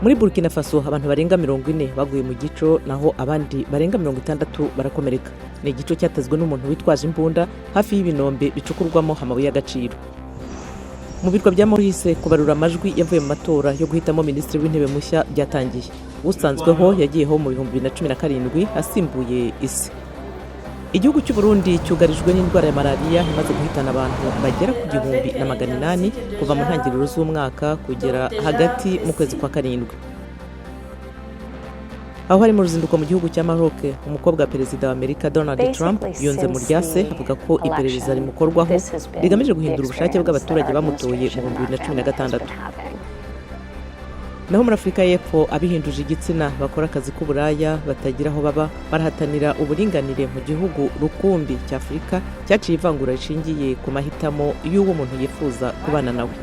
Muri Burkina Faso abantu barenga 40 baguye mu Gico, naho abandi barenga 60 barakomereka. Ni igico cyatezwe n'umuntu witwaje imbunda hafi y'ibinombe bicukurwamo amabuye y'agaciro. Mu birwa bya Maurice kubarura amajwi yavuye mu matora yo guhitamo minisitiri w'intebe mushya byatangiye. Usanzweho yagiyeho mu 2017 asimbuye isi. Igihugu cy'u Burundi cyugarijwe n'indwara ya malaria imaze guhitana abantu bagera ku 1,800 kuva mu ntangiriro z'umwaka kugera hagati mu kwezi kwa karindwi. Aho hari mu ruzinduko mu gihugu cya Maroc, umukobwa wa perezida wa Amerika Donald Trump yunze mu ryase avuga ko iperereza rimukorwaho rigamije guhindura ubushake bw'abaturage bamutoye mu 2016. Naho muri Afurika y'Epfo abihinduje igitsina bakora akazi k'uburaya batagira aho baba barahatanira uburinganire mu gihugu rukumbi cya Afurika cyaciye ivangura rishingiye ku mahitamo y'uwo umuntu yifuza kubana nawe.